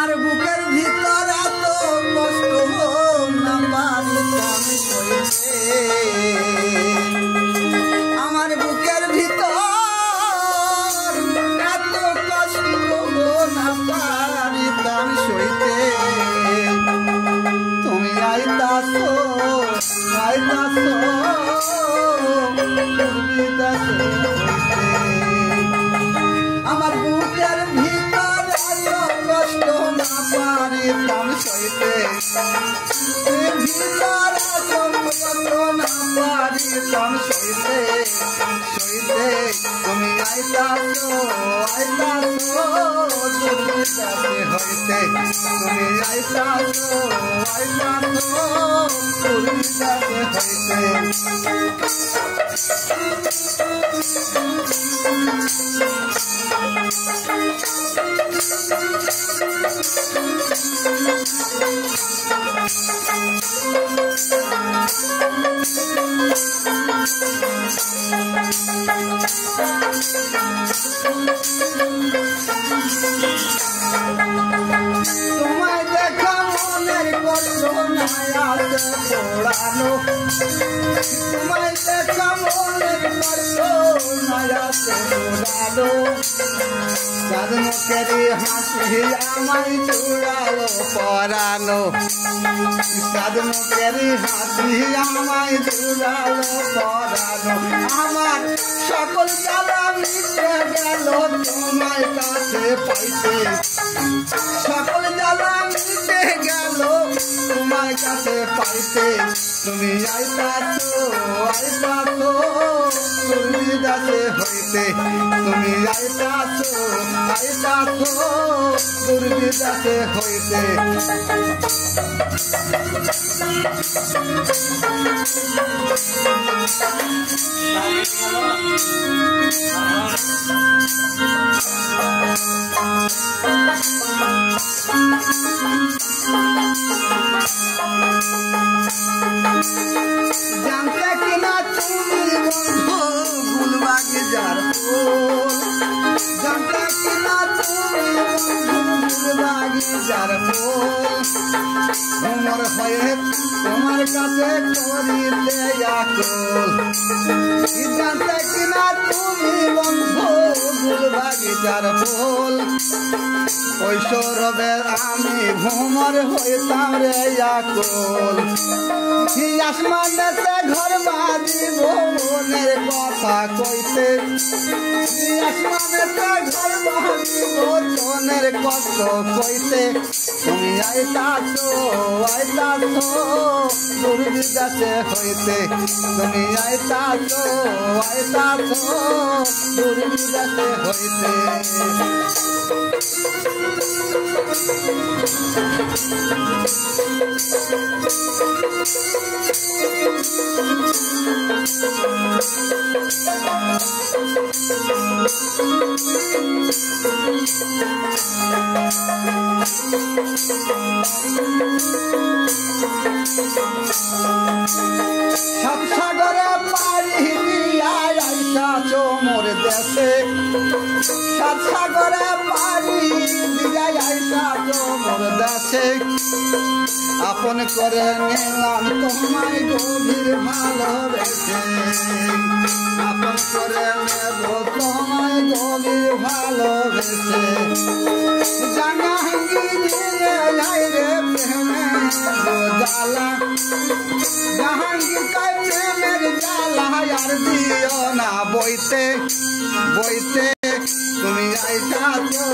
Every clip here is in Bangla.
আমার বুকের ভিতর এত কষ্ট না পারিতাম সইতে আমার বুকের ভিতর এত কষ্ট না পারিতাম সইতে তুমি আইতাছো আমার বুকের ভিতর এত কষ্ট না পারিতাম সইতে ভিতর এত কষ্ট না পারিতাম সইতে তুমি আইতাছো দুর্বিদাতে হইতে তুমি আইতাছো দুর্বিদাতে হইতে তোমায় দেখা মনের কষ্ট নায়াতে পোড়ানো তোমায় দেখা মনের কষ্ট নায়াতে পোড়ানো চাঁদ মুখেরই হাসি আমায় জুড়ালো পরানো চাঁদ মুখেরই হাসি আমায় জুড়ালো পরানো আমার সকল জ্বালা মিটে গেল তোমায় কাছে পাইতে সকল জ্বালা মিটে গেল তোমার কাছে পাইতে তুমি আইতাছো দুর্বিদাতে হইতে তুমি আইতাছো দুর্বিদাতে হইতে জানতে কিনা তুমি বন্ধু গুলবাগে যার ফুল জানতে কিনা তুমি বন্ধু গুলবাগে যার ফুল ভ্রমর হয়ে তোমার কাছে করিতে আকুল জানতে কিনা তুমি বন্ধু গুলবাগে যার ফুল কৈশোরবে আমি ভ্রমর হইতাম রে আকুল আসমানেতে ঘর বাঁধিব মনের কথা কইতে আসমানেতে ঘর বাঁধিব মনের কষ্ট কইতে তুমি আইতাছো দুর্বিদাতে হইতে তুমি আইতাছো দুর্বিদাতে হইতে সাগরে পাড়ি দিয়া আইসাছো মোর দেশে সাগরে পাড়ি দিয়া আইসাছো মোর দেশে আপন করে নিলাম তোমায় গভীর ভালোবেসে আপন করে নেব তোমায় গভীর ভালোবেসে জাহাঙ্গীরে রে প্রেমে জ্বালা জাহাঙ্গীর কাই প্রেমের জ্বালা আর দিও না বইতে তুমি আইতাছো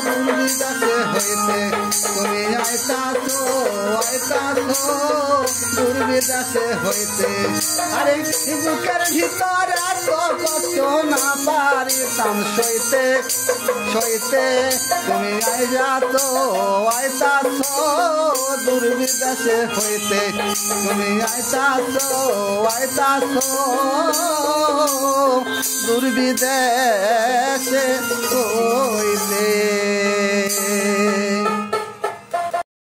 দুর্বিদাতে হইতে তুমি আইতাছো দুর্বিদাতে হইতে আরে বুকের ভিতর এত কষ্ট না পারিতাম সইতে তুমি আইতাছো দুর্বিদাতে হইতে তুমি আইতাছো দুর্বিদাতে হইতে